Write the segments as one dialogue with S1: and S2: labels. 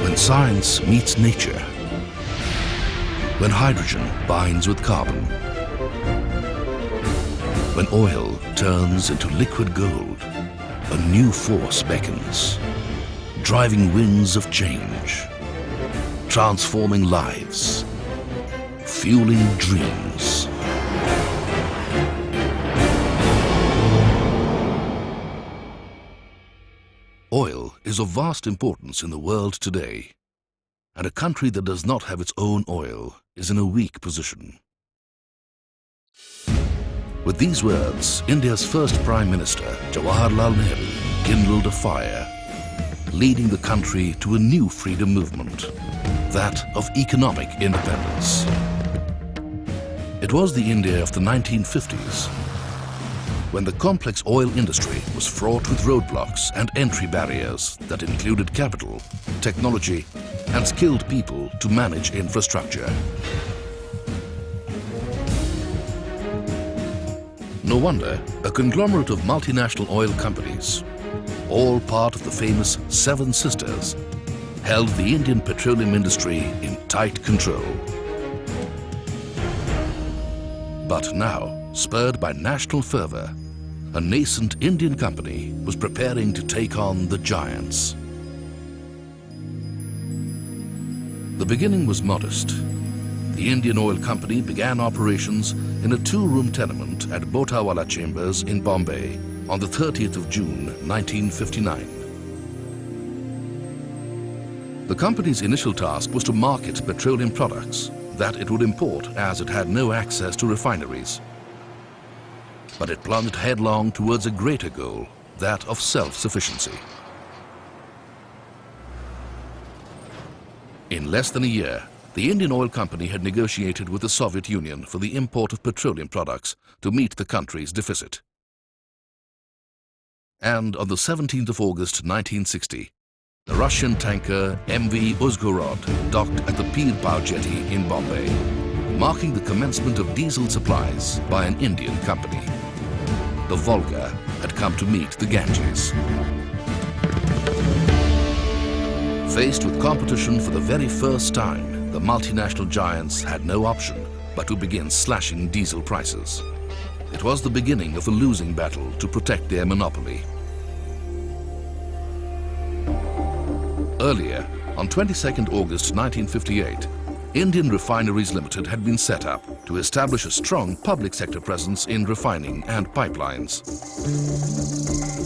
S1: When science meets nature, when hydrogen binds with carbon, when oil turns into liquid gold, a new force beckons, driving winds of change, transforming lives, fueling dreams. Oil is of vast importance in the world today, and a country that does not have its own oil is in a weak position. With these words, India's first Prime Minister, Jawaharlal Nehru, kindled a fire, leading the country to a new freedom movement, that of economic independence. It was the India of the 1950s, when the complex oil industry was fraught with roadblocks and entry barriers that included capital, technology, and skilled people to manage infrastructure. No wonder a conglomerate of multinational oil companies, all part of the famous Seven Sisters, held the Indian petroleum industry in tight control. But now, spurred by national fervor, a nascent Indian company was preparing to take on the giants. The beginning was modest. The Indian Oil Company began operations in a two-room tenement at Botawala Chambers in Bombay on the 30th of June 1959. The company's initial task was to market petroleum products that it would import, as it had no access to refineries. But it plunged headlong towards a greater goal, that of self-sufficiency. In less than a year, the Indian Oil Company had negotiated with the Soviet Union for the import of petroleum products to meet the country's deficit. And on the 17th of August 1960, the Russian tanker MV Uzhgorod docked at the Pir Pao jetty in Bombay, marking the commencement of diesel supplies by an Indian company. The Volga had come to meet the Ganges. Faced with competition for the very first time, the multinational giants had no option but to begin slashing diesel prices. It was the beginning of a losing battle to protect their monopoly. Earlier, on 22nd August 1958, Indian Refineries Limited had been set up to establish a strong public sector presence in refining and pipelines.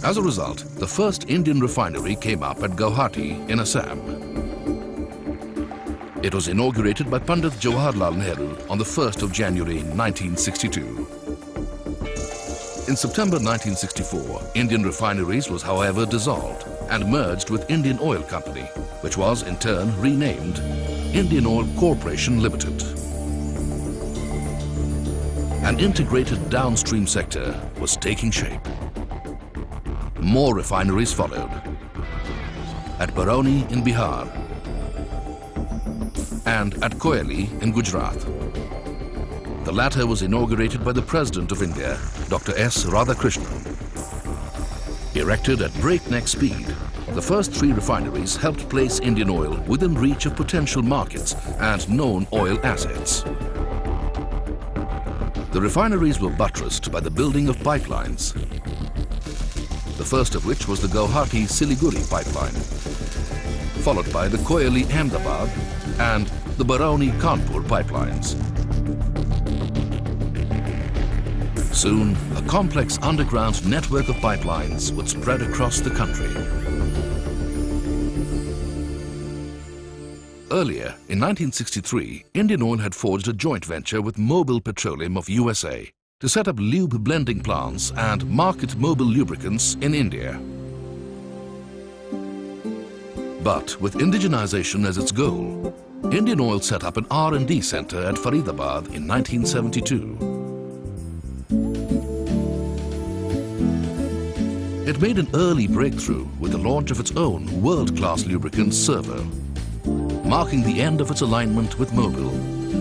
S1: As a result, the first Indian refinery came up at Guwahati in Assam. It was inaugurated by Pandit Jawaharlal Nehru on the 1st of January 1962. In September 1964, Indian Refineries was however dissolved and merged with Indian Oil Company, which was in turn renamed Indian Oil Corporation Limited. An integrated downstream sector was taking shape. More refineries followed. At Barauni in Bihar and at Koyali in Gujarat. The latter was inaugurated by the President of India, Dr. S. Radhakrishnan. Erected at breakneck speed, the first three refineries helped place Indian oil within reach of potential markets and known oil assets. The refineries were buttressed by the building of pipelines, the first of which was the Guwahati-Siliguri pipeline, followed by the Koyali-Ahmedabad and the Barauni-Kanpur pipelines. Soon, a complex underground network of pipelines would spread across the country. Earlier, in 1963, Indian Oil had forged a joint venture with Mobil Petroleum of USA to set up lube blending plants and market Mobil lubricants in India. But with indigenization as its goal, Indian Oil set up an R&D center at Faridabad in 1972. It made an early breakthrough with the launch of its own world-class lubricant Servo, marking the end of its alignment with Mobil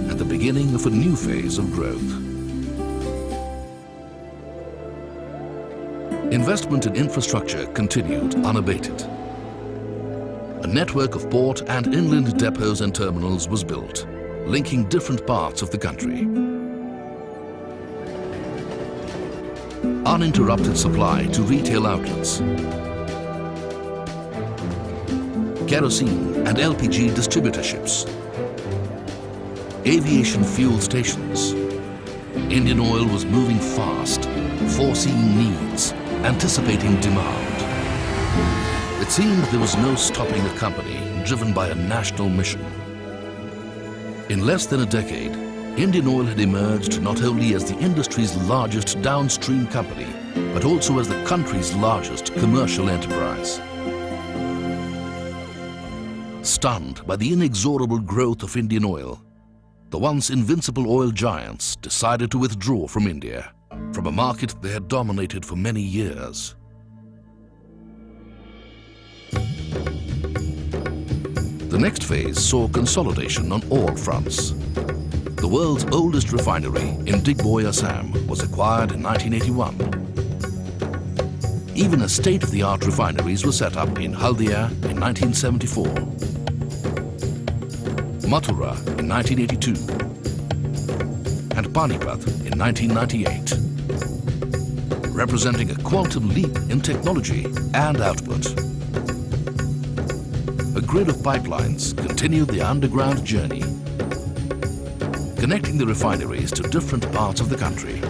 S1: and the beginning of a new phase of growth. investment in infrastructure continued unabated. A network of port and inland depots and terminals was built, linking different parts of the country. Uninterrupted supply to retail outlets, kerosene and LPG distributorships, aviation fuel stations. Indian Oil was moving fast, foreseeing needs, anticipating demand. It seemed there was no stopping a company driven by a national mission. In less than a decade, Indian Oil had emerged not only as the industry's largest downstream company, but also as the country's largest commercial enterprise. Stunned by the inexorable growth of Indian Oil, the once invincible oil giants decided to withdraw from India, from a market they had dominated for many years. The next phase saw consolidation on all fronts. The world's oldest refinery in Digboi, Assam, was acquired in 1981. Even a state-of-the-art refineries were set up in Haldia in 1974, Mathura in 1982, and Panipat in 1998, representing a quantum leap in technology and output. A grid of pipelines continued the underground journey, connecting the refineries to different parts of the country.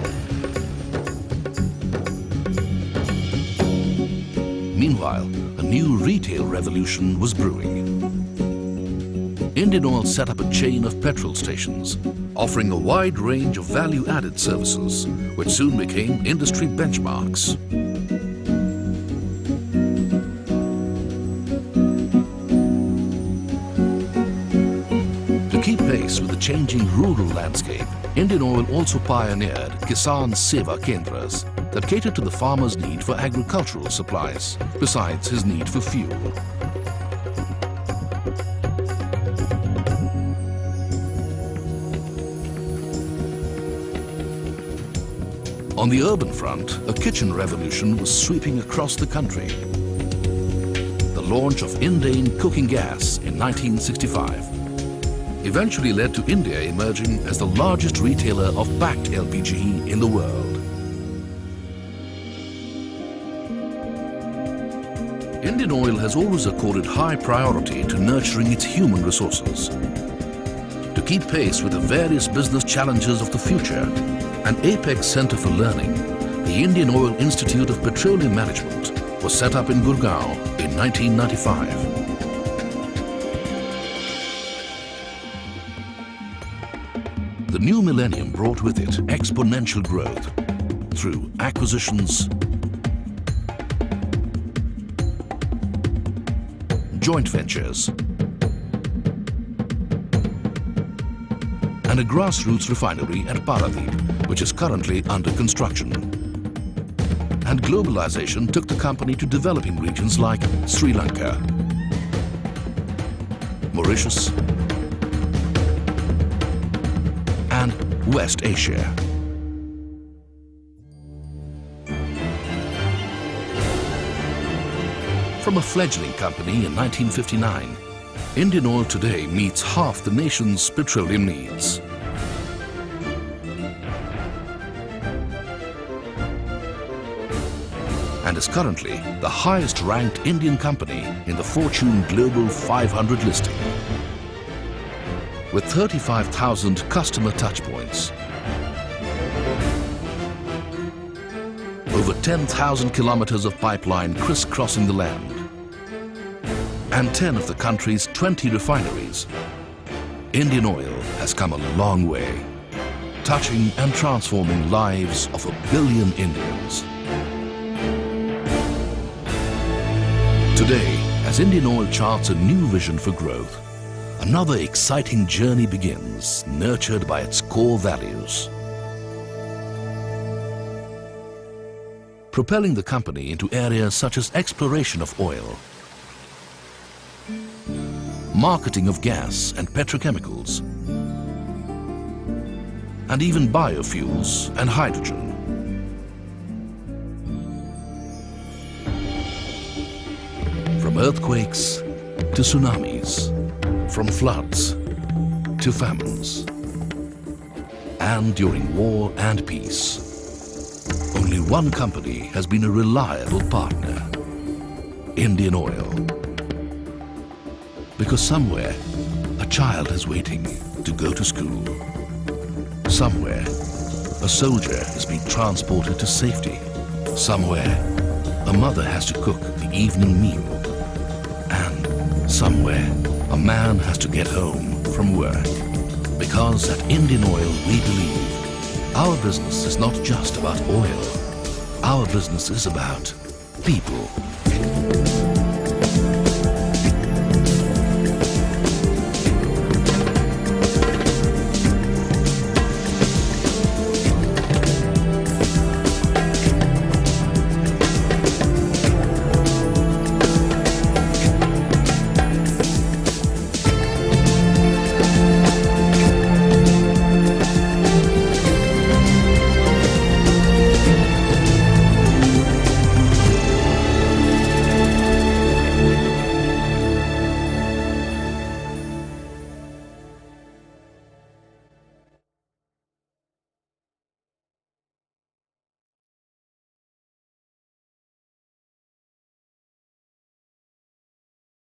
S1: Meanwhile, a new retail revolution was brewing. Indian Oil set up a chain of petrol stations, offering a wide range of value-added services, which soon became industry benchmarks. To keep pace with the changing rural landscape, Indian Oil also pioneered Kisan Seva Kendras that catered to the farmer's need for agricultural supplies, besides his need for fuel. On the urban front, a kitchen revolution was sweeping across the country. The launch of Indane cooking gas in 1965 eventually led to India emerging as the largest retailer of packed LPG in the world. Indian Oil has always accorded high priority to nurturing its human resources. To keep pace with the various business challenges of the future, an apex center for learning, the Indian Oil Institute of Petroleum Management was set up in Gurgaon in 1995. The new millennium brought with it exponential growth through acquisitions, joint ventures, and a grassroots refinery at Paradeep, which is currently under construction. And globalization took the company to developing regions like Sri Lanka, Mauritius, and West Asia. From a fledgling company in 1959, Indian Oil today meets half the nation's petroleum needs. And is currently the highest ranked Indian company in the Fortune Global 500 listing. With 35,000 customer touchpoints, over 10,000 kilometers of pipeline crisscrossing the land, and 10 of the country's 20 refineries, Indian Oil has come a long way, touching and transforming lives of 1 billion Indians. Today, as Indian Oil charts a new vision for growth, another exciting journey begins, nurtured by its core values. Propelling the company into areas such as exploration of oil, marketing of gas and petrochemicals, and even biofuels and hydrogen. From earthquakes to tsunamis, from floods to famines. And during war and peace, only one company has been a reliable partner: Indian Oil. Because somewhere, a child is waiting to go to school. Somewhere, a soldier is being transported to safety. Somewhere, a mother has to cook the evening meal. And somewhere, a man has to get home from work. Because at Indian Oil, we believe our business is not just about oil. Our business is about people.